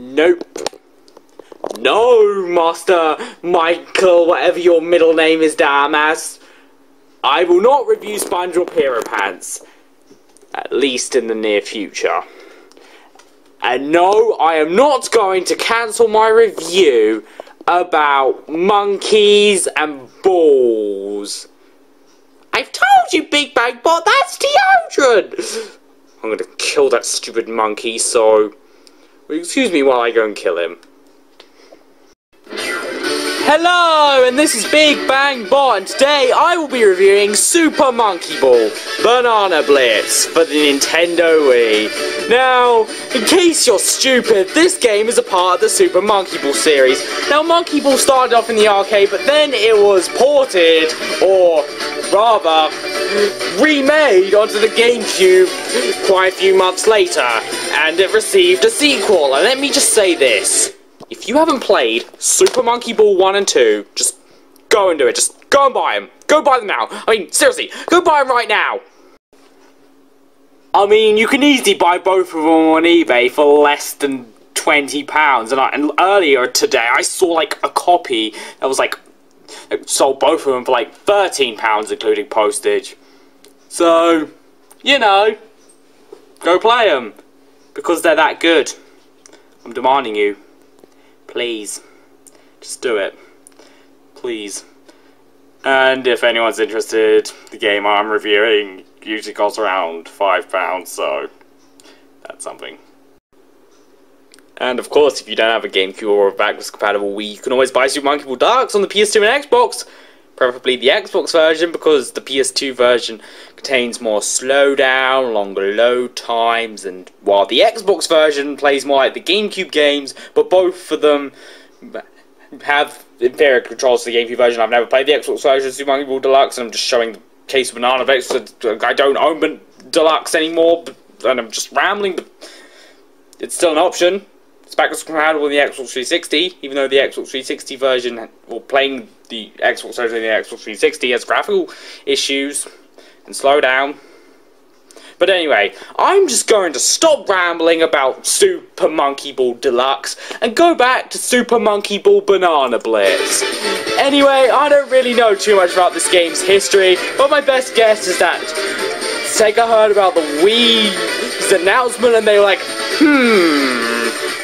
Nope. No, Master Michael, whatever your middle name is, damn ass. I will not review SpongeBob Hero Pants. At least in the near future. And no, I am not going to cancel my review about monkeys and balls. I've told you, Big Bang Bot, that's deodorant! I'm gonna kill that stupid monkey, so excuse me while I go and kill him. Hello, and this is Big Bang Bot, and today I will be reviewing Super Monkey Ball Banana Blitz for the Nintendo Wii. Now, in case you're stupid, this game is a part of the Super Monkey Ball series. Now, Monkey Ball started off in the arcade, but then it was ported, or rather, remade onto the GameCube quite a few months later, and it received a sequel. And let me just say this. If you haven't played Super Monkey Ball 1 and 2, just go and do it. Just go and buy them. Go buy them now. I mean, seriously, go buy them right now. I mean, you can easily buy both of them on eBay for less than £20. And earlier today, I saw like a copy that was like, it sold both of them for like £13, including postage. So, you know, go play them. Because they're that good. I'm demanding you. Please. Just do it. Please. And if anyone's interested, the game I'm reviewing usually costs around £5, so that's something. And of course, if you don't have a GameCube or a backwards compatible Wii, you can always buy Super Monkey Ball Deluxe on the PS2 and Xbox. Preferably the Xbox version, because the PS2 version contains more slowdown, longer load times, and while the Xbox version plays more like the GameCube games, but both of them have inferior controls to the GameCube version. I've never played the Xbox version of Super Monkey Ball Deluxe, and I'm just showing the case of Banana Blitz. I don't own Deluxe anymore, and I'm just rambling, but it's still an option. It's backwards compatible in the Xbox 360, even though the Xbox 360 version, or playing the Xbox version of the Xbox 360 has graphical issues and slow down. But anyway, I'm just going to stop rambling about Super Monkey Ball Deluxe and go back to Super Monkey Ball Banana Blitz. Anyway, I don't really know too much about this game's history, but my best guess is that Sega heard about the Wii's announcement and they were like,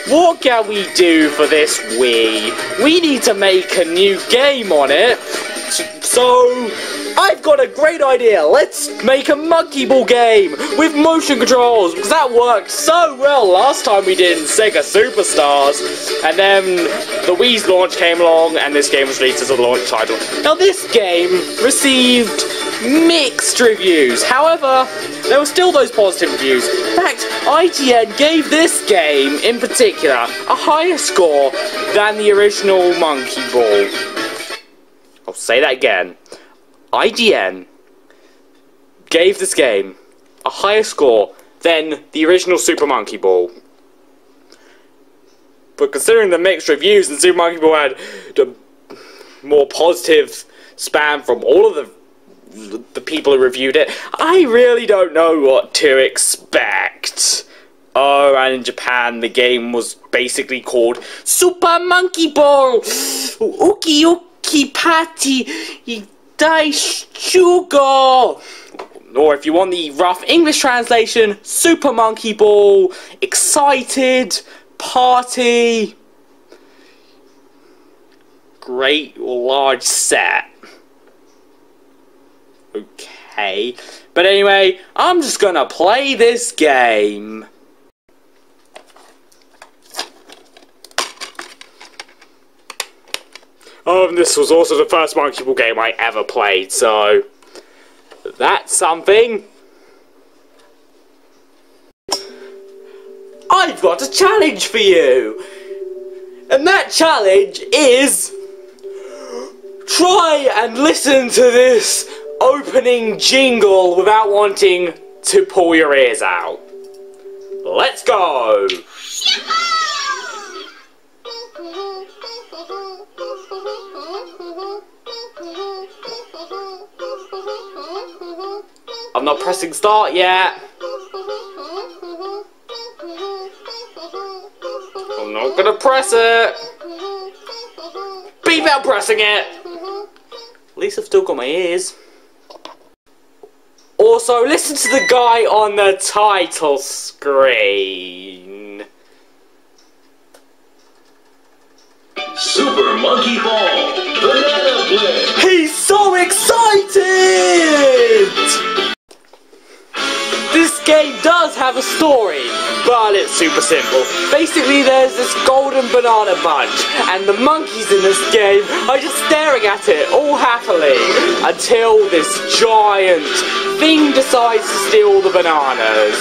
what can we do for this Wii? We need to make a new game on it. So, I've got a great idea. Let's make a Monkey Ball game with motion controls, because that worked so well last time we did Sega Superstars. And then the Wii's launch came along, and this game was released as a launch title. Now, this game received mixed reviews. However, there were still those positive reviews. In fact, IGN gave this game, in particular, a higher score than the original Monkey Ball. I'll say that again. IGN gave this game a higher score than the original Super Monkey Ball. But considering the mixed reviews, and Super Monkey Ball had the more positive spam from all of the people who reviewed it, I really don't know what to expect. Oh, and in Japan, the game was basically called Super Monkey Ball Uki Uki Patty Dai Shugo. Or if you want the rough English translation, Super Monkey Ball Excited Party Great Large Set. Okay, but anyway, I'm just gonna play this game. And this was also the first Monkey Ball game I ever played, so that's something. I've got a challenge for you, and that challenge is try and listen to this opening jingle without wanting to pull your ears out. Let's go! I'm not pressing start yet. I'm not gonna press it. Beep out pressing it. At least I've still got my ears. Also, listen to the guy on the title screen. Super Monkey Ball, Banana Blitz. He's so excited! This game does have a story, but it's super simple. Basically, there's this golden banana bunch, and the monkeys in this game are just staring at it all happily until this giant thing decides to steal the bananas.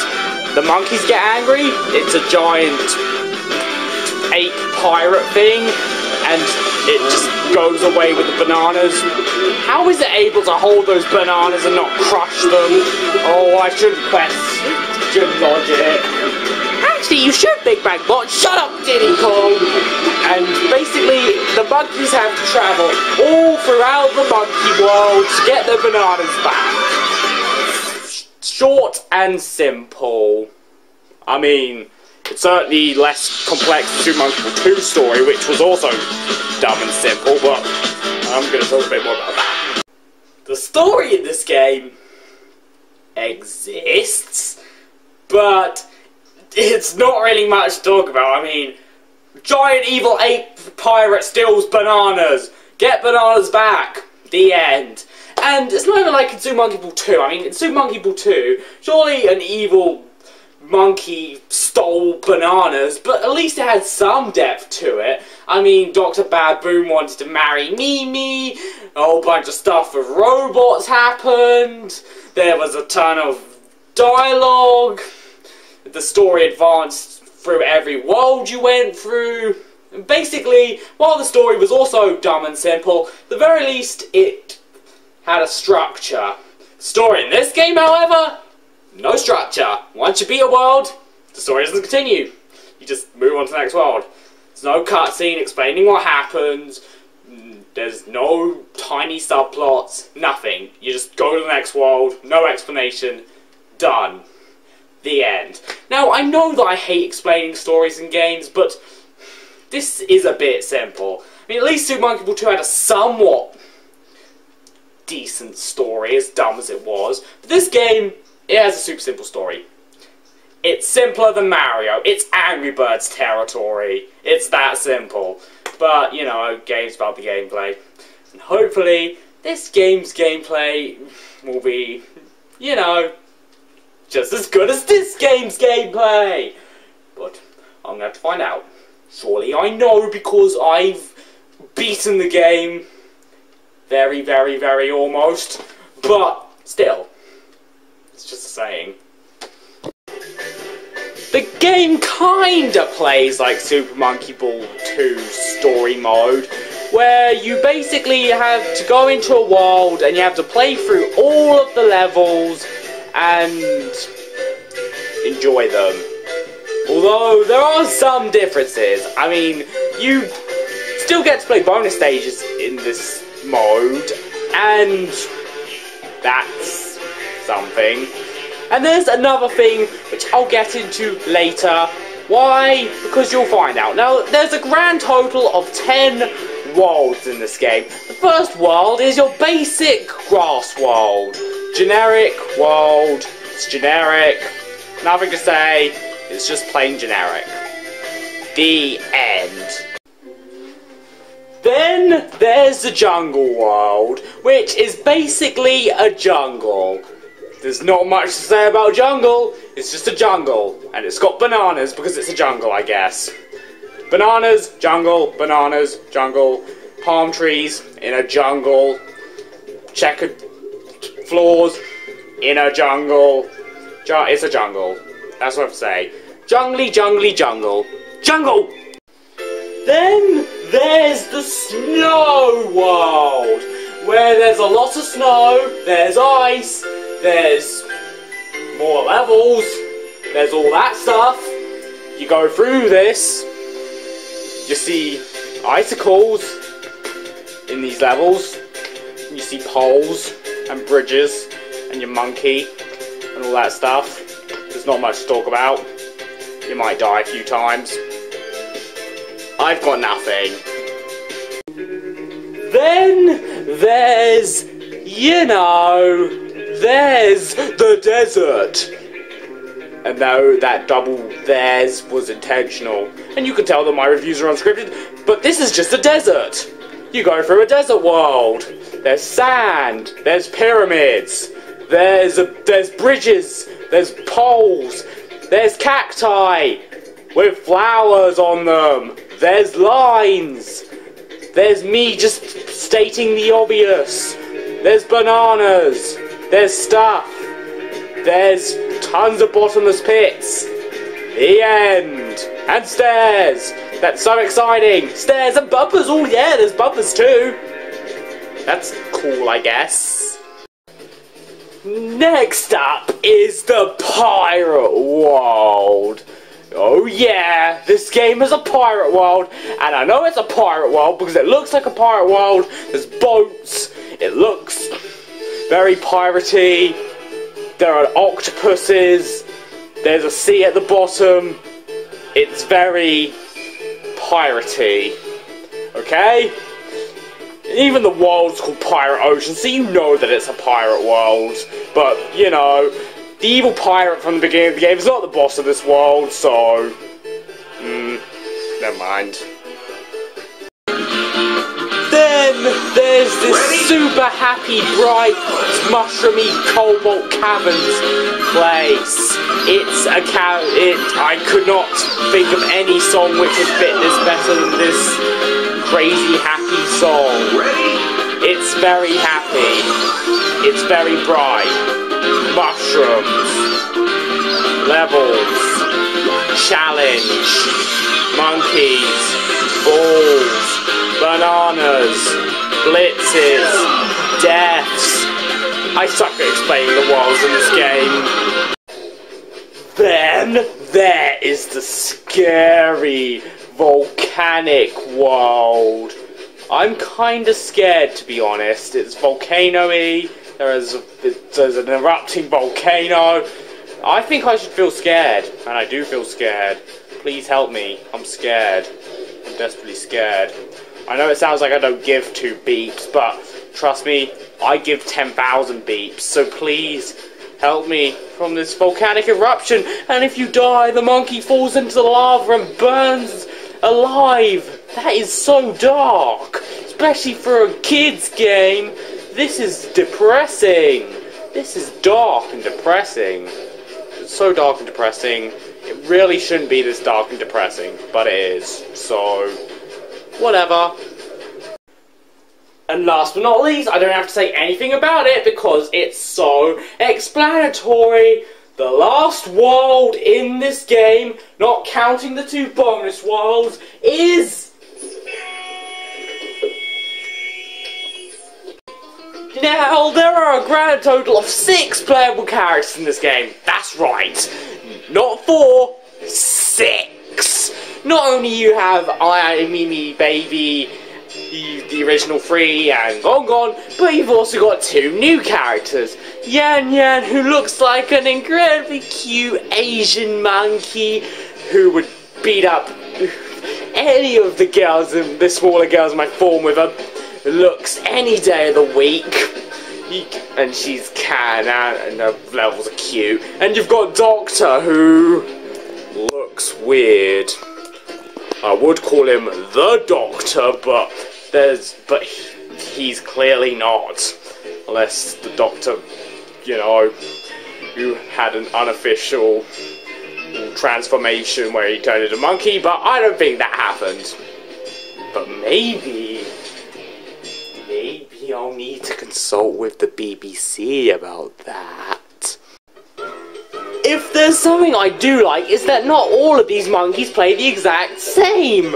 The monkeys get angry. It's a giant ape pirate thing, and it just goes away with the bananas. How is it able to hold those bananas and not crush them? Oh, I shouldn't question logic. Actually, you should, Big Bang Bot. Shut up, Diddy Kong. And basically, the monkeys have to travel all throughout the monkey world to get their bananas back. Short and simple. I mean, it's certainly less complex than Super Monkey Ball 2 story, which was also dumb and simple, but I'm going to talk a bit more about that. The story in this game exists, but it's not really much to talk about. I mean, giant evil ape pirate steals bananas. Get bananas back. The end. And it's not even like in Super Monkey Ball 2. I mean, in Super Monkey Ball 2, surely an evil monkey stole bananas, but at least it had some depth to it. I mean, Dr. Baboon wanted to marry Mimi, a whole bunch of stuff with robots happened, there was a ton of dialogue, the story advanced through every world you went through. And basically, while the story was also dumb and simple, at the very least it had a structure. The story in this game, however, no structure. Once you beat a world, the story doesn't continue. You just move on to the next world. There's no cutscene explaining what happens. There's no tiny subplots. Nothing. You just go to the next world. No explanation. Done. The end. Now, I know that I hate explaining stories in games, but this is a bit simple. I mean, at least Super Monkey Ball 2 had a somewhat decent story, as dumb as it was. But this game, it has a super simple story. It's simpler than Mario. It's Angry Birds territory. It's that simple. But, you know, game's about the gameplay. And hopefully, this game's gameplay will be, you know, just as good as this game's gameplay. But I'm going to have to find out. Surely I know because I've beaten the game. Very, very, very almost. But still. It's just a saying. The game kinda plays like Super Monkey Ball 2 story mode, where you basically have to go into a world and you have to play through all of the levels and enjoy them. Although there are some differences. I mean, you still get to play bonus stages in this mode, and that's something. And there's another thing which I'll get into later. Why? Because you'll find out. Now, there's a grand total of 10 worlds in this game. The first world is your basic grass world. Generic world. It's generic. Nothing to say. It's just plain generic. The end. Then there's the jungle world, which is basically a jungle. There's not much to say about jungle, it's just a jungle. And it's got bananas because it's a jungle, I guess. Bananas, jungle, palm trees in a jungle, checkered floors in a jungle. It's a jungle. That's what I have to say. Jungly, jungly, jungle. Jungle! Then there's the snow world, where there's a lot of snow, there's ice, there's more levels, there's all that stuff. You go through this, you see icicles in these levels, you see poles and bridges and your monkey and all that stuff. There's not much to talk about. You might die a few times. I've got nothing. Then there's, there's the desert. And no, that double "there's" was intentional. And you can tell that my reviews are unscripted, but this is just a desert. You go through a desert world. There's sand, there's pyramids, there's bridges, there's poles, there's cacti with flowers on them, there's lines, there's me just stating the obvious, there's bananas, there's stuff, there's tons of bottomless pits, the end, and stairs. That's so exciting. Stairs and bumpers. Oh yeah, there's bumpers too. That's cool, I guess. Next up is the pirate world. Oh yeah, this game is a pirate world, and I know it's a pirate world because it looks like a pirate world. There's boats. It looks very piratey. There are octopuses. There's a sea at the bottom. It's very piratey. Okay? Even the world's called Pirate Ocean, so you know that it's a pirate world. But, the evil pirate from the beginning of the game is not the boss of this world, so... never mind. Then there's this super happy, bright, mushroomy Cobalt Caverns place. It's a I could not think of any song which would fit this better than this crazy happy song. It's very happy. It's very bright. Mushrooms. Levels. Challenge. Monkeys. Balls. Bananas, blitzes, deaths. I suck at explaining the worlds in this game. Then there is the scary volcanic world. I'm kinda scared, to be honest. It's volcano-y. There's an erupting volcano. I think I should feel scared, and I do feel scared. Please help me. I'm scared. I'm desperately scared. I know it sounds like I don't give 2 beeps, but trust me, I give 10,000 beeps, so please help me from this volcanic eruption. And if you die, the monkey falls into the lava and burns alive. That is so dark, especially for a kid's game. This is depressing. This is dark and depressing. It's so dark and depressing. It really shouldn't be this dark and depressing, but it is, so... whatever. And last but not least, I don't have to say anything about it because it's so explanatory. The last world in this game, not counting the 2 bonus worlds, is... Now, there are a grand total of 6 playable characters in this game. That's right. Not 4, 6. Not only you have I, Mimi, Baby, the original 3, and Gon, but you've also got 2 new characters. Yan, who looks like an incredibly cute Asian monkey who would beat up any of the girls, the smaller girls in my form with her looks any day of the week. And she's and her levels are cute. And you've got Doctor, who looks weird. I would call him the Doctor, but he's clearly not. Unless the Doctor, who had an unofficial transformation where he turned into a monkey, but I don't think that happened. But maybe I'll need to consult with the BBC about that. If there's something I do like, is that not all of these monkeys play the exact same.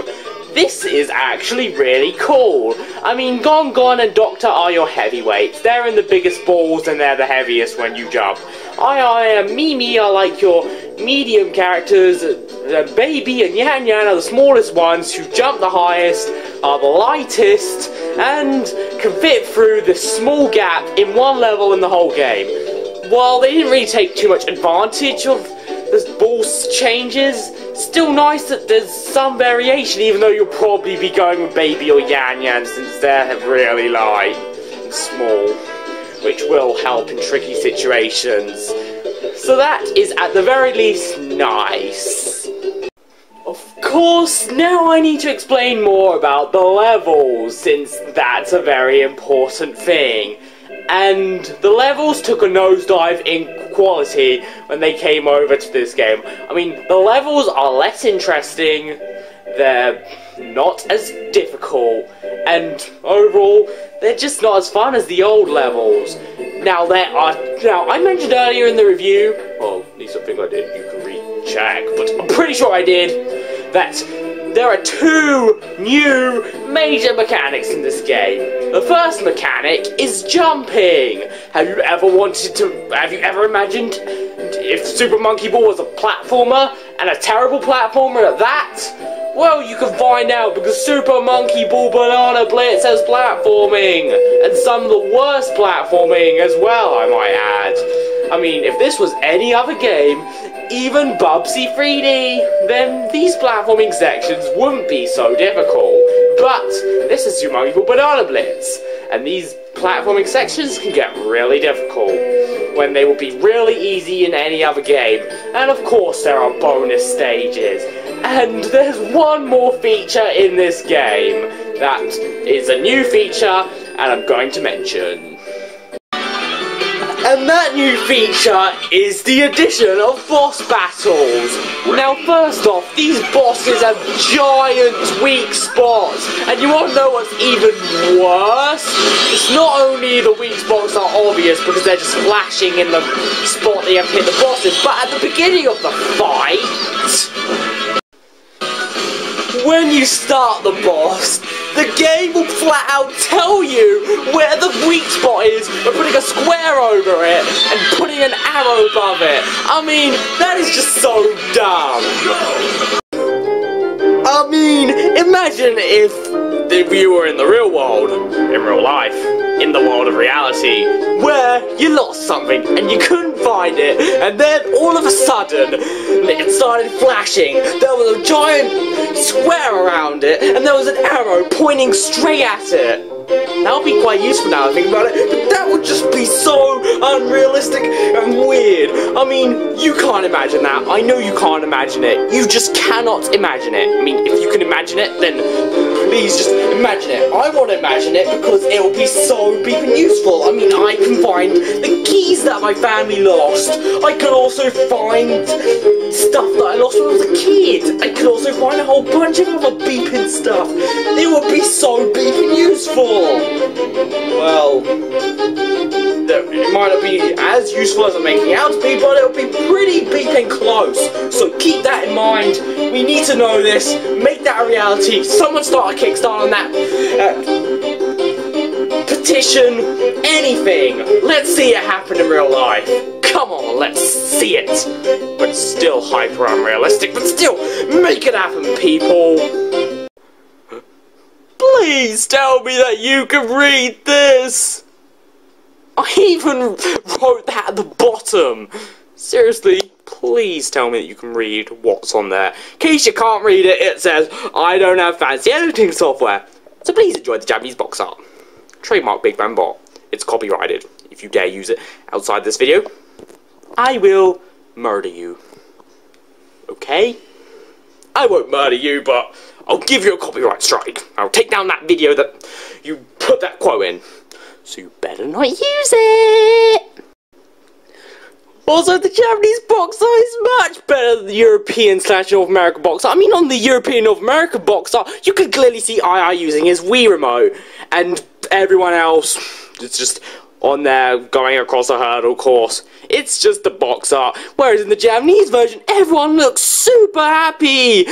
This is actually really cool. I mean, Gon and Doctor are your heavyweights. They're in the biggest balls and they're the heaviest when you jump. I and Mimi are like your medium characters. Baby and Yan are the smallest ones who jump the highest, are the lightest, and can fit through this small gap in one level in the whole game. Well, they didn't really take too much advantage of the ball changes, still nice that there's some variation, even though you'll probably be going with Baby or Yan Yan since they're really light and small, which will help in tricky situations. So that is at the very least nice. Of course, now I need to explain more about the levels, since that's a very important thing. And the levels took a nosedive in quality when they came over to this game. I mean, the levels are less interesting, they're not as difficult, and overall, they're just not as fun as the old levels. Now, I mentioned earlier in the review, well, at least I think I did, you can recheck, but I'm pretty sure I did, that there are two new major mechanics in this game. The first mechanic is jumping. Have you ever imagined if Super Monkey Ball was a platformer, and a terrible platformer at that? Well, you can find out because Super Monkey Ball Banana Blitz has platforming, and some of the worst platforming as well, I might add. I mean, if this was any other game, even Bubsy 3D, then these platforming sections wouldn't be so difficult. But this is Super Monkey Ball Banana Blitz, and these platforming sections can get really difficult when they would be really easy in any other game. And of course there are bonus stages. And there's one more feature in this game that is a new feature, and I'm going to mention. And that new feature is the addition of boss battles. Now, first off, these bosses have giant weak spots, and you won't know what's even worse. It's not only the weak spots are obvious because they're just flashing in the spot that you have hit the bosses, but at the beginning of the fight, when you start the boss, the game will flat out tell you where the weak spot is by putting a square over it and putting an arrow above it. I mean, that is just so dumb. I mean, imagine if you were in the real world, in real life, in the world of reality, where you lost something and you couldn't find it, and then all of a sudden it started flashing. There was a giant square around it, and there was an arrow pointing straight at it. That would be quite useful now I think about it, but that would just be so unrealistic and weird. I mean, you can't imagine that. I know you can't imagine it. You just cannot imagine it. I mean, if you can imagine it, then please just imagine it. I want to imagine it because it will be so beeping useful. I mean, I can find the keys that my family lost. I can also find stuff that I lost when I was a kid. I could also find a whole bunch of other beeping stuff. It would be so beeping useful. Well, it might not be as useful as I'm making it out to be, but it'll be pretty beeping close. So keep that in mind. We need to know this. Make that a reality. Someone start a Kickstarter on that. Petition. Anything. Let's see it happen in real life. Come on, let's see it. But it's still hyper unrealistic. But still, make it happen, people. Please tell me that you can read this! I even wrote that at the bottom! Seriously, please tell me that you can read what's on there. In case you can't read it, it says, I don't have fancy editing software. So please enjoy the Japanese box art. Trademark Big Van Bot. It's copyrighted. If you dare use it outside this video, I will murder you. Okay? I won't murder you, but I'll give you a copyright strike. I'll take down that video that you put that quote in. So you better not use it. Also, the Japanese box art is much better than the European/North American box art. I mean, on the European North American box art, you can clearly see II using his Wii remote. And everyone else is just on there going across a hurdle course. It's just the box art. Whereas in the Japanese version, everyone looks super happy.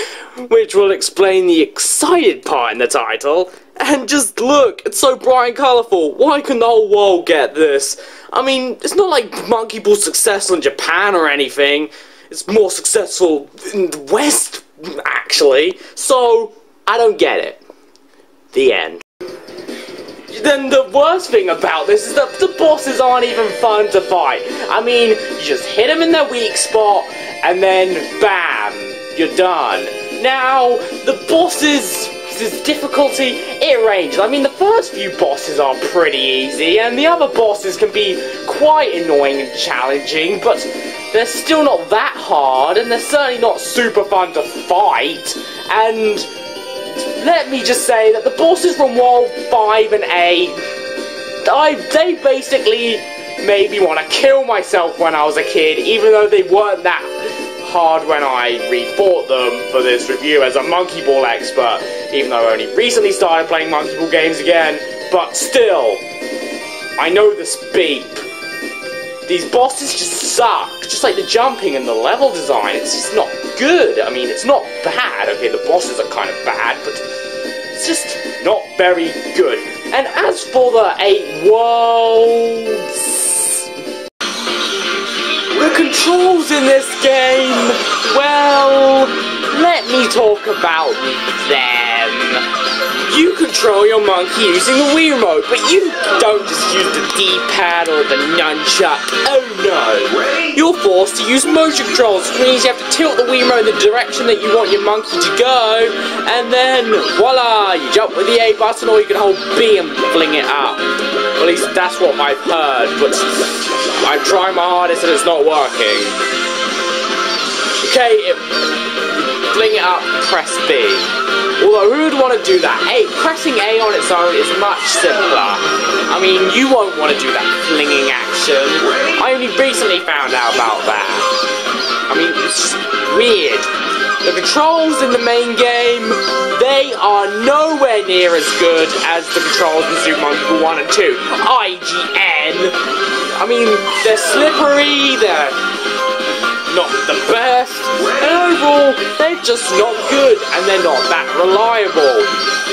Which will explain the excited part in the title. And just look, it's so bright and colourful. Why can the whole world get this? I mean, it's not like Monkey Ball's successful in Japan or anything. It's more successful in the West, actually. So, I don't get it. The end. Then the worst thing about this is that the bosses aren't even fun to fight. I mean, you just hit them in their weak spot, and then bam. you're done. Now, the bosses' difficulty, it ranges. I mean, the first few bosses are pretty easy, and the other bosses can be quite annoying and challenging, but they're still not that hard, and they're certainly not super fun to fight. And let me just say that the bosses from World 5 and 8, they basically made me want to kill myself when I was a kid, even though they weren't that hard when I refought them for this review as a Monkey Ball expert, even though I only recently started playing Monkey Ball games again. But still, I know this beep. These bosses just suck, just like the jumping and the level design. It's just not good. I mean, it's not bad. Okay, the bosses are kind of bad, but it's just not very good. And as for the 8 worlds, the controls in this game, well, let me talk about them. You control your monkey using the Wii remote, but you don't just use the D-pad or the nunchuck. Oh no! You're forced to use motion controls, which means you have to tilt the Wii remote in the direction that you want your monkey to go, and then voila! You jump with the A button, or you can hold B and fling it up. Well, at least that's what I've heard, but I'm trying my hardest and it's not working. Okay, fling it up, press B. Although, who would want to do that? Pressing A on its own is much simpler. I mean, you won't want to do that flinging action. I only recently found out about that. I mean, it's just weird. The controls in the main game, they are nowhere near as good as the controls in Super Monkey Ball 1 and 2. IGN. I mean, they're slippery, they're not the best, and overall, they're just not good, and they're not that reliable.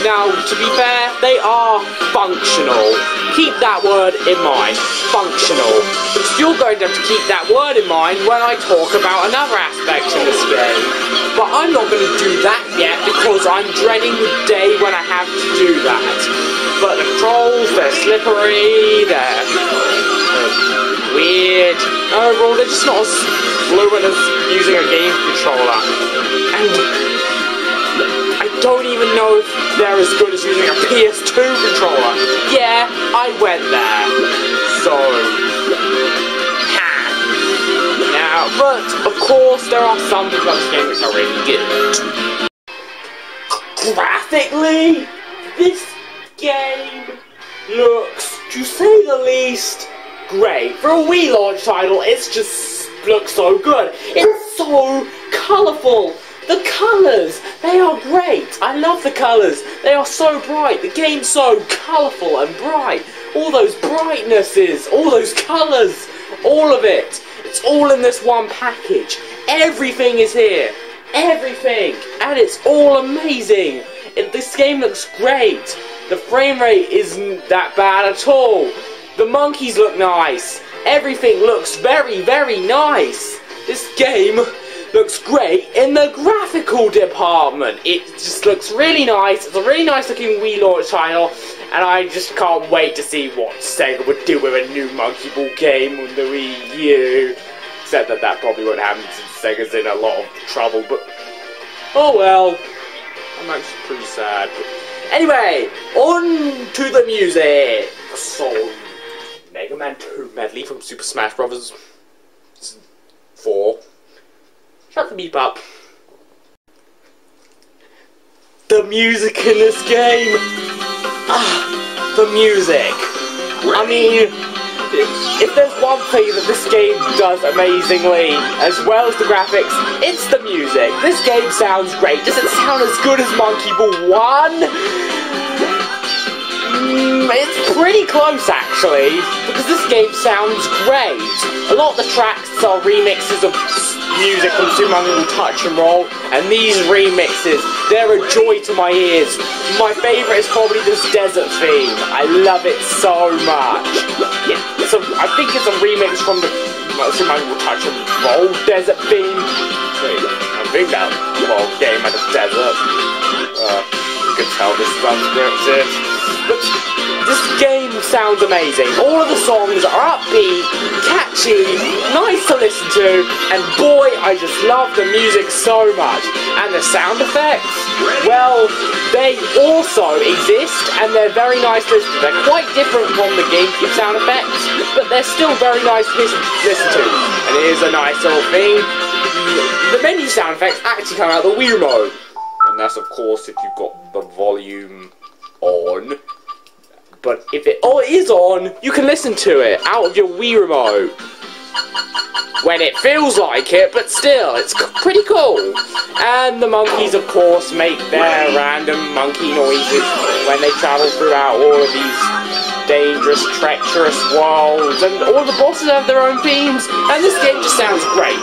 Now, to be fair, they are functional. Keep that word in mind, functional. You're going to have to keep that word in mind when I talk about another aspect in this game. But I'm not going to do that yet, because I'm dreading the day when I have to do that. But the controls, they're slippery, they're weird. Overall, they're just not as fluent as using a game controller. And I don't even know if they're as good as using a PS2 controller. Yeah, I went there. So, now, but of course, there are some things about this game which are really good. Graphically, this game looks, to say the least, great. For a Wii launch title, it's just looks so good. It's so colourful. The colours, they are great. I love the colours. They are so bright. The game's so colourful and bright. All those brightnesses, all those colours, all of it. It's all in this one package. Everything is here. Everything. And it's all amazing. This game looks great. The frame rate isn't that bad at all. The monkeys look nice. Everything looks very, very nice. This game looks great in the graphical department. It just looks really nice. It's a really nice looking Wii launch title, and I just can't wait to see what Sega would do with a new Monkey Ball game on the Wii U. Except that that probably won't happen since Sega's in a lot of trouble, but oh well. I'm actually pretty sad. But anyway, on to the music. So, Mega Man 2 medley from Super Smash Bros. 4. Shut the beep up. The music in this game. The music. I mean, if there's one thing that this game does amazingly, as well as the graphics, it's the music. This game sounds great. Does it sound as good as Monkey Ball 1? It's pretty close, actually, because this game sounds great. A lot of the tracks are remixes of music from Super Mario Touch and Roll, and these remixes, they're a joy to my ears. My favourite is probably this desert theme. I love it so much. I think it's a remix from the Super Mario Touch and Roll desert theme. Wait, I think that whole game had a desert. You can tell this is unscripted. But this game sounds amazing. All of the songs are upbeat, catchy, nice to listen to, and boy, I just love the music so much. And the sound effects, well, they also exist, and they're very nice to listen to. They're quite different from the GameCube sound effects, but they're still very nice to listen to. And it is a nice little thing. The menu sound effects actually come out of the Wii remote. And that's, of course, if you've got the volume on. But if it is on, you can listen to it out of your Wii remote. When it feels like it, but still, it's pretty cool. And the monkeys, of course, make their random monkey noises when they travel throughout all of these dangerous, treacherous worlds. And all the bosses have their own themes, and this game just sounds great.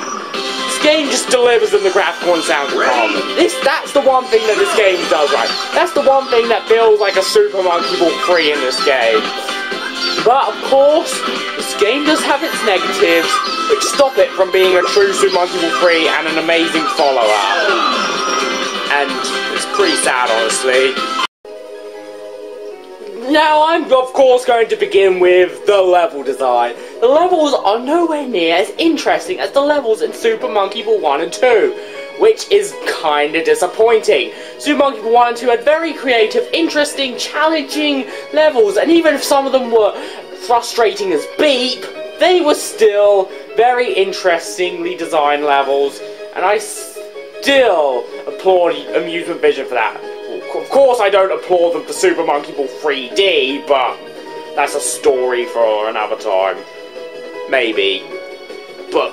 Game just delivers in the graphical and sound department. That's the one thing that this game does right. That's the one thing that feels like a Super Monkey Ball 3 in this game. But of course, this game does have its negatives, which stop it from being a true Super Monkey Ball 3 and an amazing follow-up. And it's pretty sad, honestly. Now, I'm of course going to begin with the level design. The levels are nowhere near as interesting as the levels in Super Monkey Ball 1 and 2, which is kinda disappointing. Super Monkey Ball 1 and 2 had very creative, interesting, challenging levels, and even if some of them were frustrating as beep, they were still very interestingly designed levels, and I still applaud Amusement Vision for that. Of course, I don't applaud them for Super Monkey Ball 3D, but that's a story for another time. Maybe. But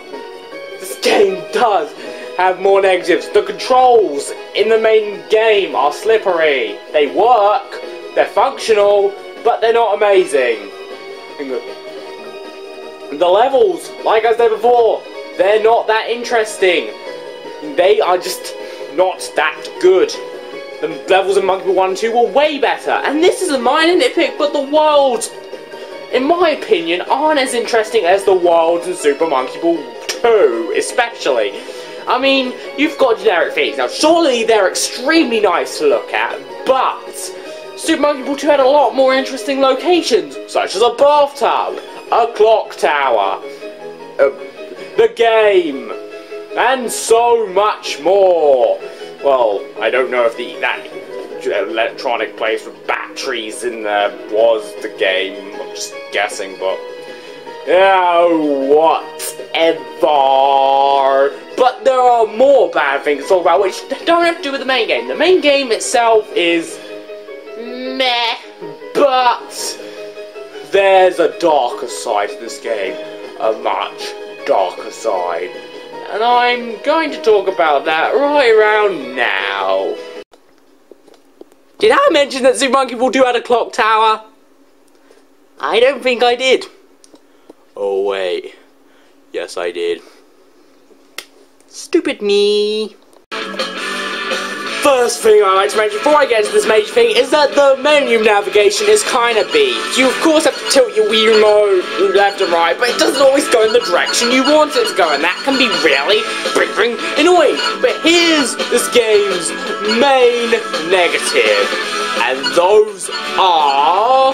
this game does have more negatives. The controls in the main game are slippery. They work, they're functional, but they're not amazing. The levels, like I said before, they're not that interesting. They are just not that good. The levels in Monkey Ball 1 and 2 were way better, and this is a minor nitpick, but the worlds, in my opinion, aren't as interesting as the worlds in Super Monkey Ball 2, especially. I mean, you've got generic things. Now, surely they're extremely nice to look at, but Super Monkey Ball 2 had a lot more interesting locations, such as a bathtub, a clock tower, the game, and so much more. Well, I don't know if that electronic place with batteries in there was the game. I'm just guessing, but whatever. But there are more bad things to talk about, which don't have to do with the main game. The main game itself is meh, but there's a darker side to this game, a much darker side. And I'm going to talk about that right around now. Did I mention that Super Monkey Ball 2 had a clock tower? I don't think I did. Oh wait. Yes I did. Stupid me. First thing I'd like to mention before I get into this major thing is that the menu navigation is kind of beat. You of course have to tilt your Wii remote left and right, but it doesn't always go in the direction you want it to go, and that can be really annoying. But here's this game's main negative, and those are...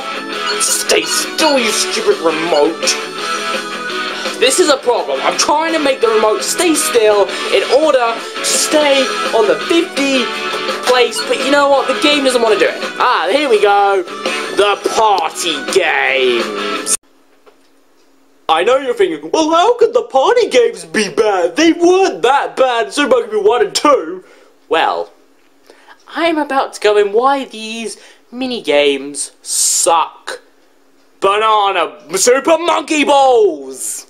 Stay still, you stupid remote. This is a problem. I'm trying to make the remote stay still in order to stay on the 50 place, but you know what? The game doesn't want to do it. Here we go. The party games. I know you're thinking, well, how could the party games be bad? They weren't that bad in Super Monkey Ball 1 and 2. Well, I'm about to go in why these mini-games suck. Banana Super Monkey Balls!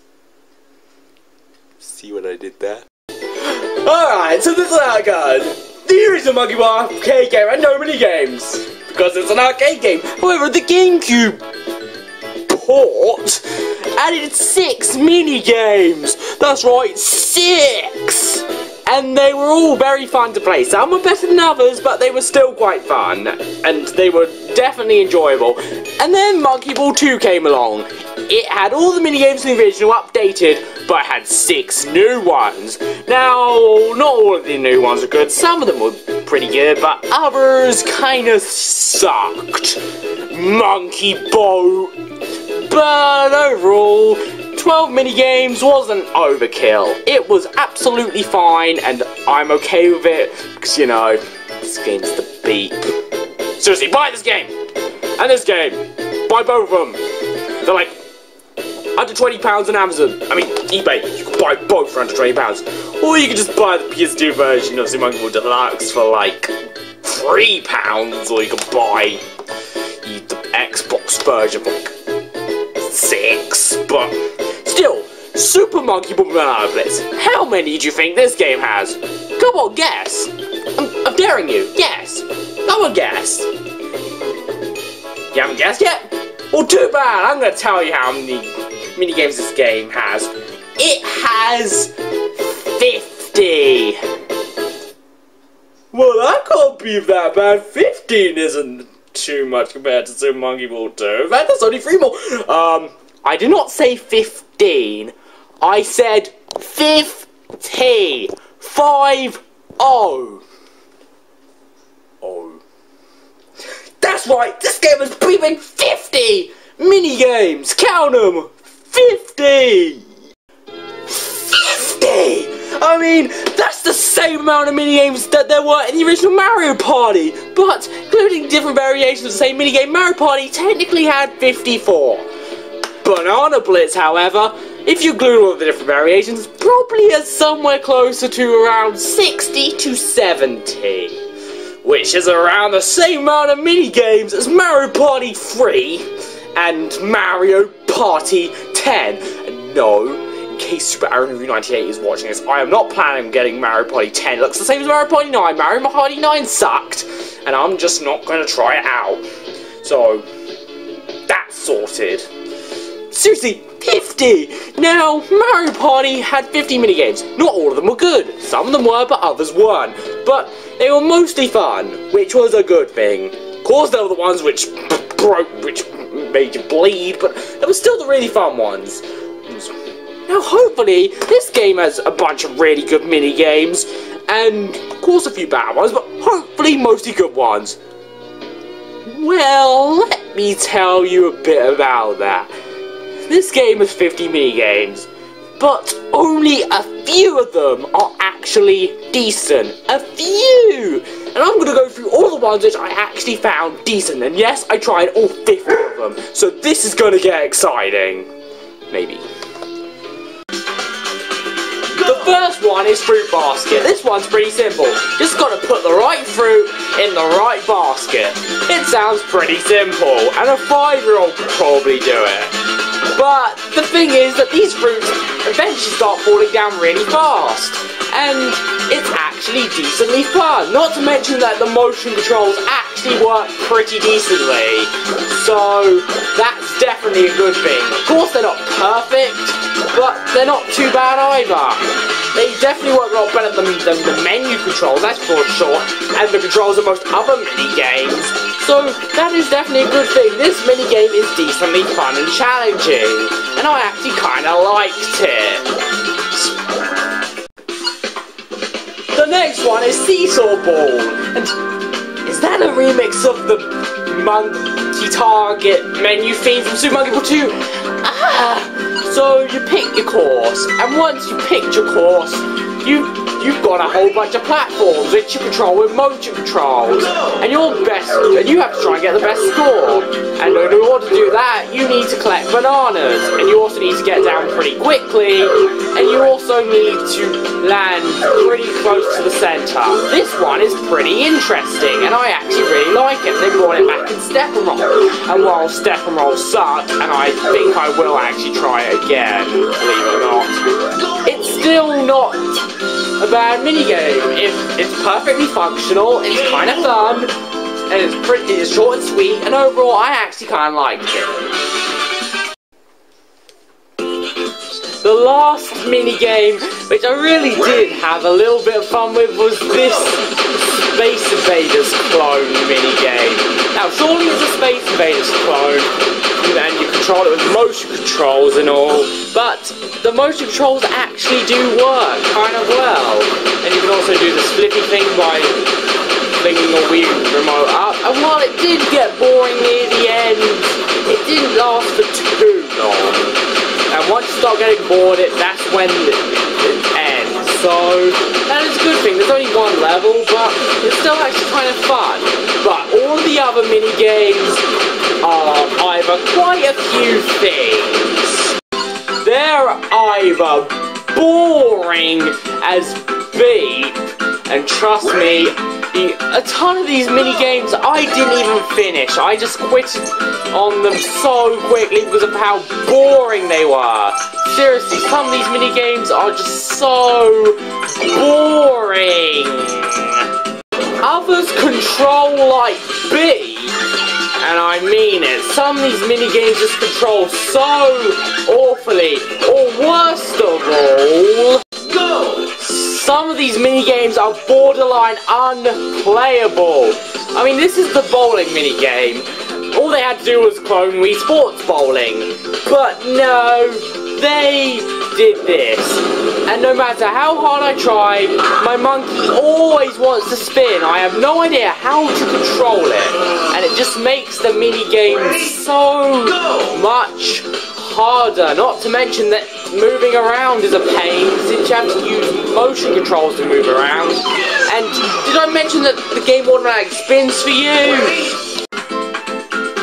See what I did there? Alright, so this is how it goes. There is a Monkey Ball arcade game and no mini games, because it's an arcade game. However, the GameCube port added 6 mini games. That's right, 6! And they were all very fun to play. Some were better than others, but they were still quite fun. And they were definitely enjoyable. And then Monkey Ball 2 came along. It had all the minigames in the original updated, but had 6 new ones. Now, not all of the new ones are good. Some of them were pretty good, but others kind of sucked. monkey boat. But overall, 12 minigames wasn't overkill. It was absolutely fine, and I'm okay with it, because, you know, this game's the beep. Seriously, buy this game! And this game! Buy both of them! They're like, under £20 on Amazon. I mean, eBay. You can buy both for under £20. Or you can just buy the PS2 version of Super Monkey Ball Deluxe for, like, £3, or you can buy the Xbox version for, like, £6, but still, Super Monkey Ball Banana Blitz. How many do you think this game has? Come on, guess. I'm daring you. Guess. Come on, guess. You haven't guessed yet? Well, too bad. I'm going to tell you how many minigames this game has. It has 50. Well, that can't be that bad. 15 isn't too much compared to Super Monkey Ball 2. In fact, that's only 3 more. I did not say 15. I said 50. 50. Oh. That's right. This game is bleeping 50 mini games. Count them. 50. 50. I mean, that's the same amount of minigames that there were in the original Mario Party, but including different variations of the same minigame, Mario Party technically had 54. Banana Blitz, however, if you include all of the different variations, probably is somewhere closer to around 60 to 70, which is around the same amount of minigames as Mario Party 3 and Mario Party 10. And no, in case Super Aaron 98 is watching this, I am not planning on getting Mario Party 10. It looks the same as Mario Party 9. Mario Party 9 sucked, and I'm just not going to try it out. So, that's sorted. Seriously, 50! Now, Mario Party had 50 minigames. Not all of them were good. Some of them were, but others weren't. But they were mostly fun, which was a good thing. Of course, there were the ones which made you bleed, but they were still the really fun ones. Now, hopefully, this game has a bunch of really good mini-games, and, of course, a few bad ones, but hopefully mostly good ones. Well, let me tell you a bit about that. This game has 50 mini-games, but only a few of them are actually decent. A few! And I'm going to go through all the ones which I actually found decent, and yes, I tried all 50 of them, so this is going to get exciting. Maybe. The first one is Fruit Basket. This one's pretty simple. Just gotta put the right fruit in the right basket. It sounds pretty simple, and a 5-year-old could probably do it. But the thing is that these fruits eventually start falling down really fast, and it's actually decently fun. Not to mention that the motion controls actually work pretty decently, so that's definitely a good thing. Of course, they're not perfect, but they're not too bad either. They definitely work a lot better than the menu controls, that's for sure, and the controls of most other mini-games. So that is definitely a good thing. This mini-game is decently fun and challenging, and I actually kind of liked it. The next one is Seesaw Ball, and is that a remix of the Monkey Target menu theme from Super Monkey Ball 2? So you pick your course, and once you picked your course, you've got a whole bunch of platforms which you control with motion controls, and you have to try and get the best score. And in order to do that, you need to collect bananas, and you also need to get down pretty quickly, and you also need to land pretty close to the center. This one is pretty interesting, and I actually really like it. They brought it back in Step and Roll, and while Step and Roll sucked, and I think I will actually try it again, believe it or not, it's still not a bad minigame. It's perfectly functional, it's kind of fun, and it's short and sweet, and overall I actually kind of liked it. The last minigame, which I really did have a little bit of fun with, was this Space Invaders clone minigame. Now, surely it's a Space Invaders clone, and you control it with motion controls and all, but the motion controls actually do work kind of well. And you can also do the flippy thing by flinging the Wii remote up. And while it did get boring near the end, it didn't last for too long. And once you start getting bored, that's when it ends. So, that is a good thing. There's only one level, but it's still actually kind of fun. But all the other mini-games are either quite a few things. They're either boring as beep, and trust me, a ton of these mini-games I didn't even finish. I just quit on them so quickly because of how boring they were. Seriously, some of these mini-games are just so boring. Others control like beep, and I mean it. Some of these mini-games just control so awfully, or worst of all, some of these mini-games are borderline unplayable. I mean, this is the bowling mini-game. All they had to do was clone Wii Sports Bowling. But no, they did this. And no matter how hard I try, my monkey always wants to spin. I have no idea how to control it. And it just makes the mini-game so much harder. Not to mention that moving around is a pain, since you have to use motion controls to move around. And did I mention that the game automatic spins for you?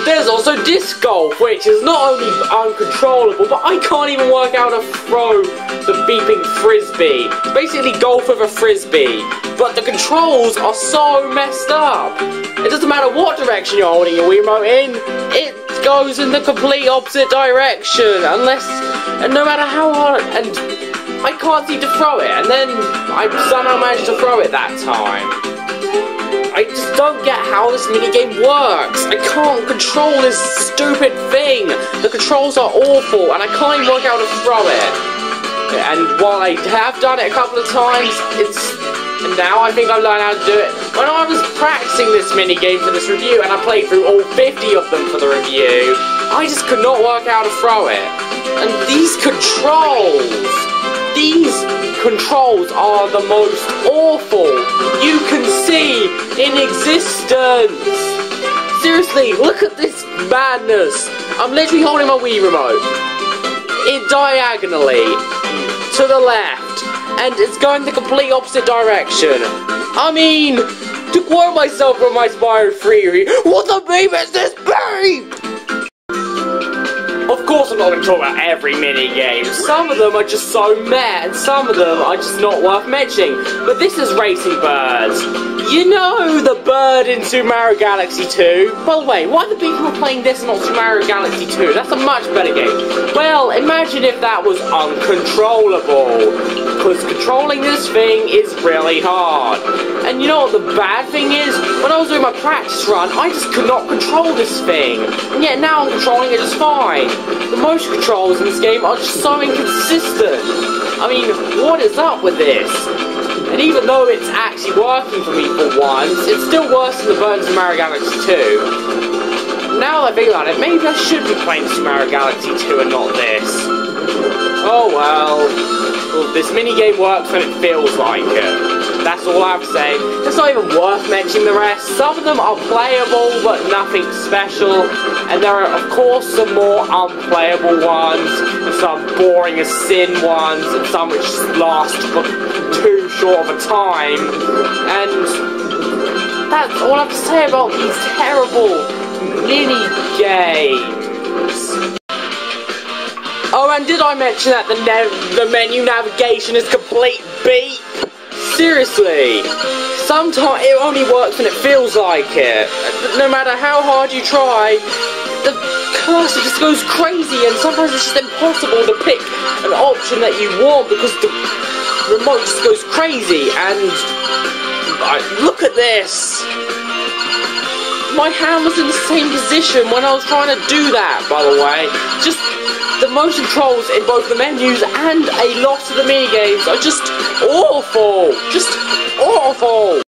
There's also disc golf, which is not only uncontrollable, but I can't even work out how to throw the beeping frisbee. It's basically golf with a frisbee, but the controls are so messed up. It doesn't matter what direction you're holding your Wiimote in, it goes in the complete opposite direction, and no matter how hard, and I can't seem to throw it, and then I somehow managed to throw it that time. I just don't get how this minigame works. I can't control this stupid thing. The controls are awful, and I can't even work out how to throw it. And while I have done it a couple of times, and now I think I've learned how to do it. When I was practicing this minigame for this review, and I played through all 50 of them for the review, I just could not work out how to throw it. And these controls are the most awful you can see in existence. Seriously, look at this madness. I'm literally holding my Wii remote diagonally to the left, and it's going the complete opposite direction. I mean, to quote myself from my Spyro 3, what the beep is this beep? Of course I'm not going to talk about every mini-game. Some of them are just so meh, and some of them are just not worth mentioning. But this is Racing Birds. You know the bird in Super Mario Galaxy 2? By the way, why are the people playing this and not Super Mario Galaxy 2? That's a much better game. Well, imagine if that was uncontrollable. Because controlling this thing is really hard. And you know what the bad thing is? When I was doing my practice run, I just could not control this thing. And yet now I'm controlling it just fine. The motion controls in this game are just so inconsistent. I mean, what is up with this? And even though it's actually working for me for once, it's still worse than the Burns of Mario Galaxy 2. Now that I think about it, maybe I should be playing Super Mario Galaxy 2 and not this. Oh well. Well, this minigame works when it feels like it. That's all I have to say. It's not even worth mentioning the rest. Some of them are playable, but nothing special. And there are, of course, some more unplayable ones, and some boring as sin ones, and some which last for too short of a time. And that's all I have to say about these terrible mini-games. Oh, and did I mention that the menu navigation is complete beep? Seriously, sometimes it only works when it feels like it. No matter how hard you try, the cursor just goes crazy, and sometimes it's just impossible to pick an option that you want because the remote just goes crazy. And look at this. My hand was in the same position when I was trying to do that, by the way. Just the motion controls in both the menus and a lot of the minigames are just awful. Just awful.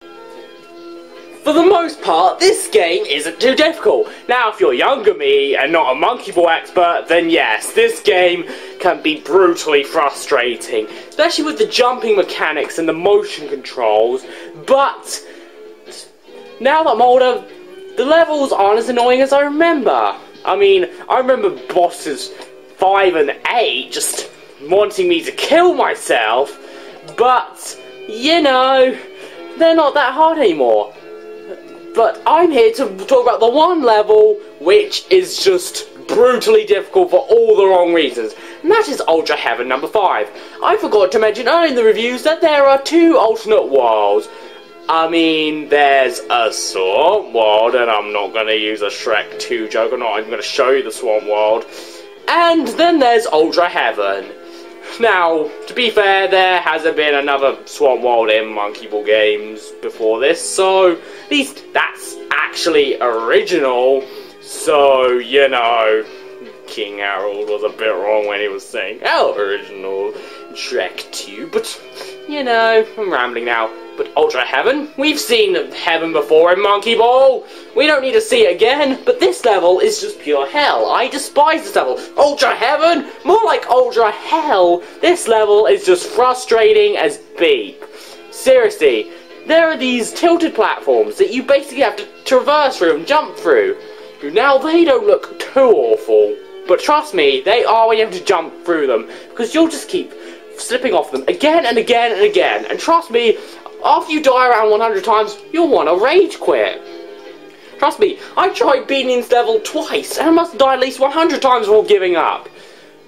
For the most part, this game isn't too difficult. Now, if you're younger me and not a Monkey Ball expert, then yes, this game can be brutally frustrating, especially with the jumping mechanics and the motion controls. But now that I'm older, the levels aren't as annoying as I remember. I mean, I remember bosses 5 and 8 just wanting me to kill myself, but, you know, they're not that hard anymore. But I'm here to talk about the one level which is just brutally difficult for all the wrong reasons, and that is Ultra Heaven number 5. I forgot to mention earlier in the reviews that there are 2 alternate worlds. I mean, there's a Swamp World, and I'm not going to use a Shrek 2 joke, I'm not even going to show you the Swamp World. And then there's Ultra Heaven. Now, to be fair, there hasn't been another Swamp World in Monkey Ball games before this, so at least that's actually original. So, you know, King Harold was a bit wrong when he was saying, oh, original Shrek 2, but, you know, I'm rambling now. But Ultra Heaven? We've seen Heaven before in Monkey Ball! We don't need to see it again, but this level is just pure hell. I despise this level. Ultra Heaven? More like Ultra Hell! This level is just frustrating as beep. Seriously, there are these tilted platforms that you basically have to traverse through and jump through. Now, they don't look too awful, but trust me, they are when you have to jump through them, because you'll just keep slipping off them again and again and again, and trust me, after you die around 100 times, you'll want to rage quit. Trust me, I tried beating this level twice, and I must have died at least 100 times before giving up.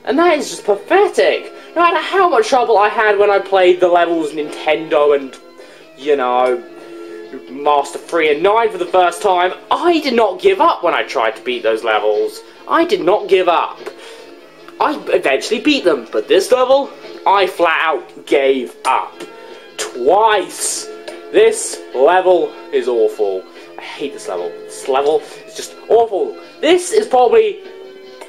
And that is just pathetic. No matter how much trouble I had when I played the levels Nintendo and, you know, Master 3 and 9 for the first time, I did not give up when I tried to beat those levels. I did not give up. I eventually beat them, but this level, I flat out gave up. Twice! This level is awful. I hate this level. This level is just awful. This is probably,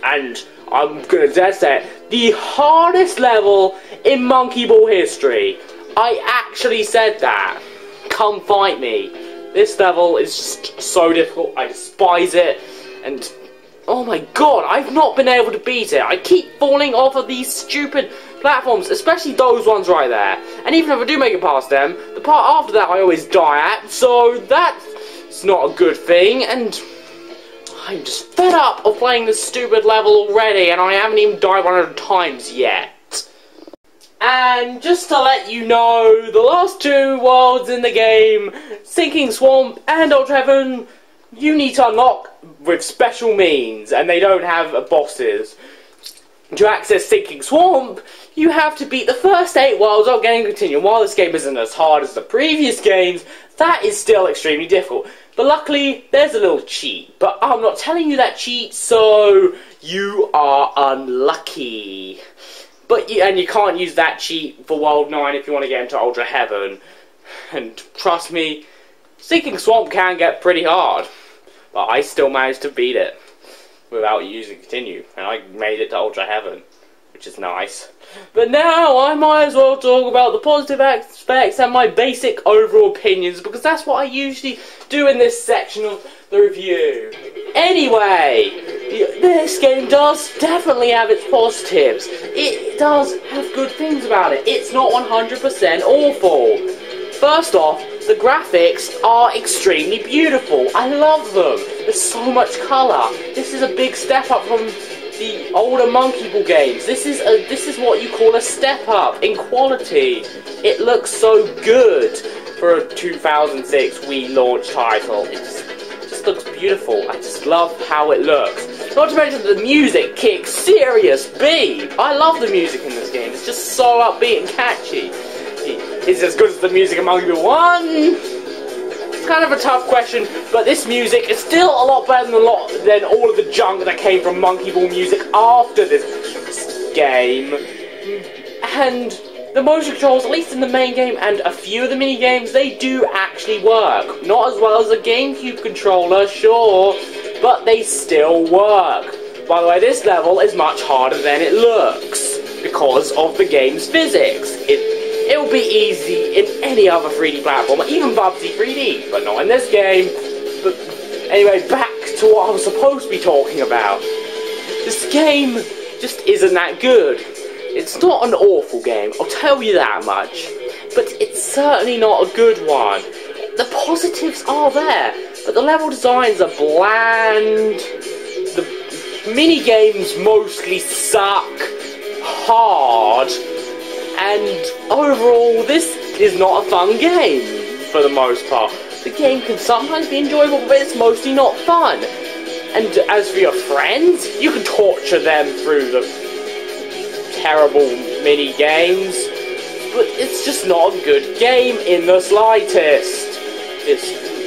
and I'm gonna dare say it, the hardest level in Monkey Ball history. I actually said that. Come fight me. This level is just so difficult. I despise it. And oh my god, I've not been able to beat it. I keep falling off of these stupid platforms, especially those ones right there. And even if I do make it past them, the part after that I always die at, so that's not a good thing. And I'm just fed up of playing this stupid level already, and I haven't even died 100 times yet. And just to let you know, the last 2 worlds in the game, Sinking Swamp and Ultra Heaven, you need to unlock with special means, and they don't have bosses. To access Sinking Swamp, you have to beat the first 8 worlds without getting a continue. While this game isn't as hard as the previous games, that is still extremely difficult. But luckily, there's a little cheat. But I'm not telling you that cheat, so you are unlucky. And you can't use that cheat for World 9 if you want to get into Ultra Heaven. And trust me, Sinking Swamp can get pretty hard. But I still managed to beat it without using continue. And I made it to Ultra Heaven, which is nice. But now I might as well talk about the positive aspects and my basic overall opinions, because that's what I usually do in this section of the review. Anyway, this game does definitely have its positives. It does have good things about it. It's not 100% awful. First off, the graphics are extremely beautiful. I love them. There's so much colour. This is a big step up from the older Monkey Ball games. This is what you call a step up in quality. It looks so good for a 2006 Wii launch title. It just looks beautiful. I just love how it looks. Not to mention the music kicks serious beat. I love the music in this game. It's just so upbeat and catchy. Is it as good as the music in Monkey Ball 1? It's kind of a tough question, but this music is still a lot better than all of the junk that came from Monkey Ball music after this game. And the motion controls, at least in the main game and a few of the mini games, they do actually work. Not as well as a GameCube controller, sure, but they still work. By the way, this level is much harder than it looks because of the game's physics. It will be easy in any other 3D platform, even Bubsy 3D, but not in this game. But anyway, back to what I was supposed to be talking about. This game just isn't that good. It's not an awful game, I'll tell you that much. But it's certainly not a good one. the positives are there, but the level designs are bland. The mini games mostly suck hard, and overall, this is not a fun game for the most part. The game can sometimes be enjoyable, but it's mostly not fun. And as for your friends, you can torture them through the terrible mini games, but it's just not a good game in the slightest.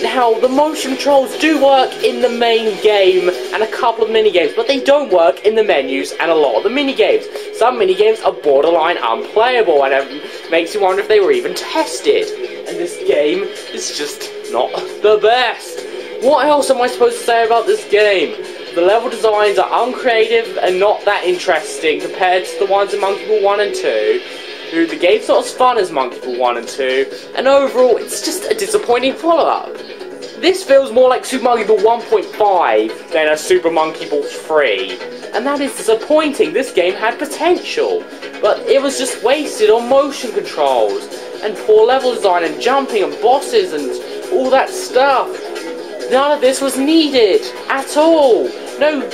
Now, the motion controls do work in the main game and a couple of mini-games, but they don't work in the menus and a lot of the mini-games. Some mini-games are borderline unplayable, and it makes you wonder if they were even tested. And this game is just not the best. What else am I supposed to say about this game? The level designs are uncreative and not that interesting compared to the ones in Monkey Ball 1 and 2. The game's not as fun as Monkey Ball 1 and 2, and overall, it's just a disappointing follow-up. This feels more like Super Monkey Ball 1.5 than a Super Monkey Ball 3, and that is disappointing. This game had potential, but it was just wasted on motion controls, and poor level design, and jumping, and bosses, and all that stuff. None of this was needed at all. No,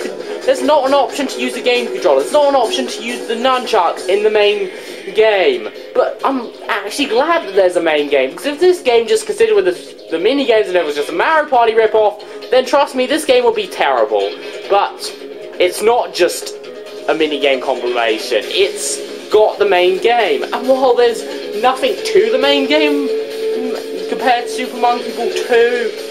there's not an option to use the game controller. There's not an option to use the nunchucks in the main game. But I'm actually glad that there's a main game, because if this game just considered with the mini games and it was just a Mario Party ripoff, then trust me, this game will be terrible. But it's not just a mini game compilation. It's got the main game, and while there's nothing to the main game compared to Super Monkey Ball 2,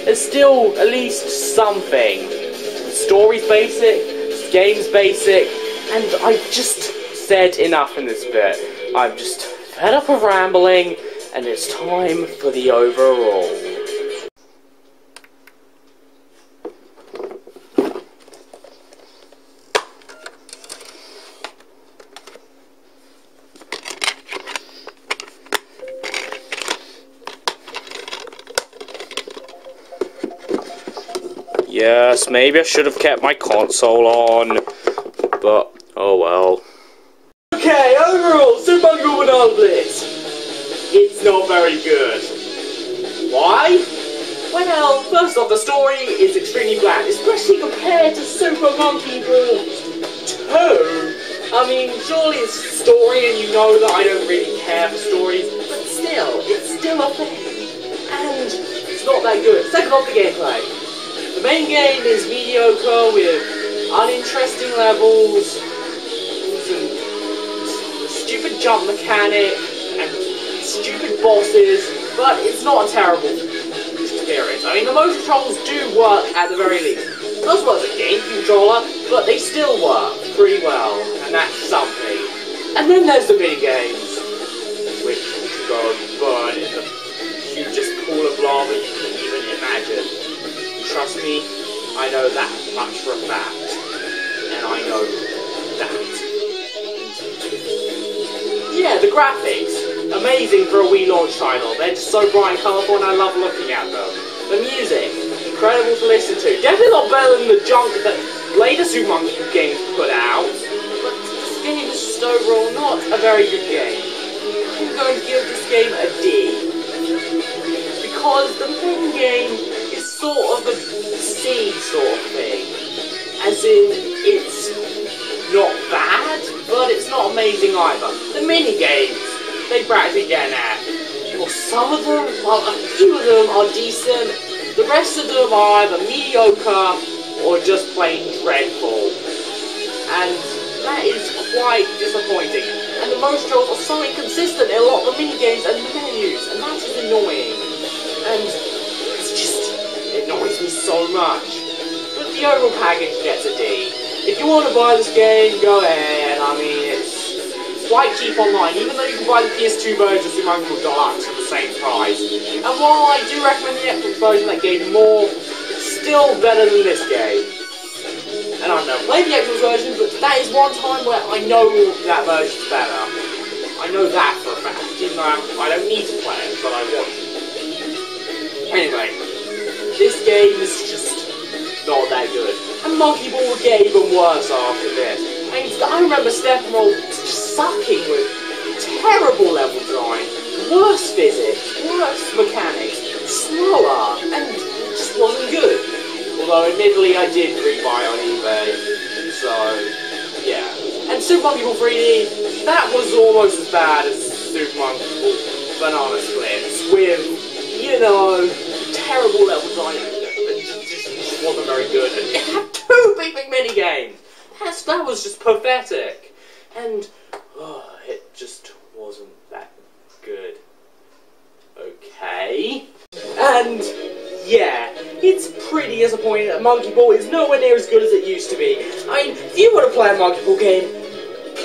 there's still at least something. The story's basic, the game's basic, and I've just said enough in this bit. I'm just fed up of rambling, and it's time for the overall. Yes, maybe I should have kept my console on, but oh well. Okay, overall, Super Monkey Ball Banana Blitz. It's not very good. Why? Well, first off, the story is extremely bland, especially compared to Super Monkey Ball 2. I mean, surely it's a story and you know that I don't really care for stories, but still, it's still a thing. And it's not that good. Second off, the gameplay. The main game is mediocre with uninteresting levels, and stupid jump mechanic, and stupid bosses, but it's not a terrible experience. I mean, the motion controls do work at the very least. It does work as a game controller, but they still work pretty well, and that's something. And then there's the mini-games, which can go and burn in the hugest pool of lava you can even imagine. Trust me, I know that much for a fact, and I know that. Yeah, the graphics, amazing for a Wii launch title. They're just so bright and colourful, and I love looking at them. The music, incredible to listen to. Definitely not better than the junk that later Super Monkey games put out, but this game is just overall not a very good game. I'm going to give this game a D, because the main game is sort of a C sort of thing, as in it's not bad, but it's not amazing either. The mini games, they practically get an F. Well, some of them, well, a few of them are decent. The rest of them are either mediocre or just plain dreadful, and that is quite disappointing. And the motion controls are so inconsistent in a lot of the mini games and the menus, and that is annoying. And it annoys me so much. But the overall package gets a D. If you want to buy this game, go ahead. I mean, it's quite cheap online, even though you can buy the PS2 version of Super Monkey Ball Deluxe at the same price. And while I do recommend the Xbox version that game more, it's still better than this game. And I've never played the Xbox version, but that is one time where I know that version's better. I know that for a fact, even though I don't need to play it, but I want to. Anyway, this game is just not that good. And Monkey Ball would get even worse after this. I remember Steppenwolf just sucking with terrible level design, worse physics, worse mechanics, slower and just wasn't good. Although admittedly I did pre-buy it on eBay, so yeah. And Super Monkey Ball 3D, that was almost as bad as Super Monkey Ball Banana Splits, with, you know, terrible level design. It just wasn't very good. And it had 2 big mini games. That was just pathetic. And it just wasn't that good. Okay. And yeah, it's pretty disappointing that Monkey Ball is nowhere near as good as it used to be. I mean, if you want to play a Monkey Ball game,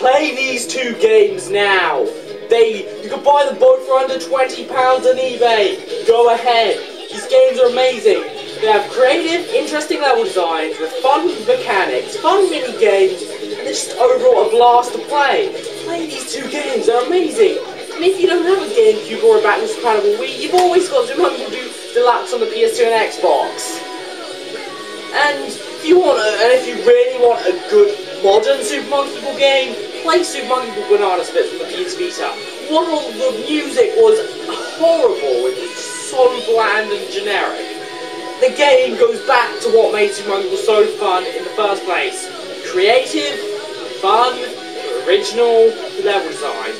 play these 2 games now. You can buy them both for under £20 on eBay. Go ahead. These games are amazing. They have creative, interesting level designs with fun mechanics, fun mini games, and they're just overall a blast to play. Play these 2 games. They're amazing. And if you don't have a GameCube or a backwards compatible Wii, you've always got Super Monkey Ball Deluxe on the PS2 and Xbox. And if you really want a good modern Super Monkey Ball game, play Super Monkey Ball Banana Splits from the PS Vita. While the music was horrible, it was so bland and generic, the game goes back to what made Super Monkey Ball so fun in the first place. Creative, fun, original level design.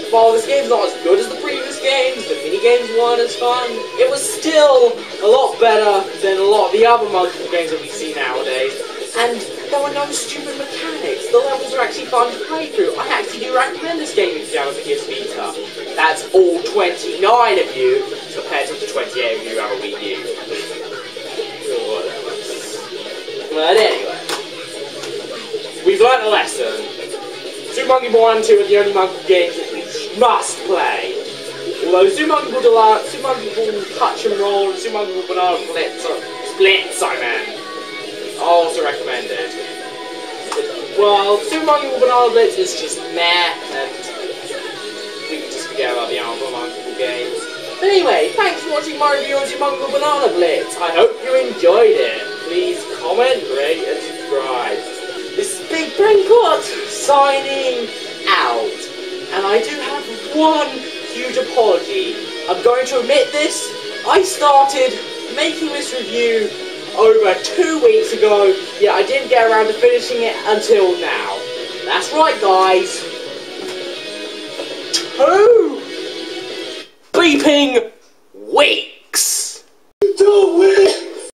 While this game's not as good as the previous games, the mini-games weren't as fun, it was still a lot better than a lot of the other Monkey Ball games that we see nowadays. And there were no stupid mechanics. The levels are actually fun to play through. I actually do recommend this game if you have a PS Vita. That's all 29 of you, compared to the 28 of you who have a Wii U. But anyway, we've learned a lesson. Super Monkey Ball 1 and 2 are the only Monkey Ball games that you must play. Although Super Monkey Ball Deluxe, Super Monkey Ball Touch and Roll, and Super Monkey Ball Banana Splits, also recommended. Well, Super Monkey Ball Banana Blitz is just meh, and we can just forget about the other Monkey Ball games. But anyway, thanks for watching my review on Super Monkey Ball Banana Blitz. I hope you enjoyed it. Please comment, rate, and subscribe. This is Big Brain Cut signing out. And I do have one huge apology. I'm going to admit this. I started making this review over 2 weeks ago, yet I didn't get around to finishing it until now. That's right, guys. 2 bleeping weeks.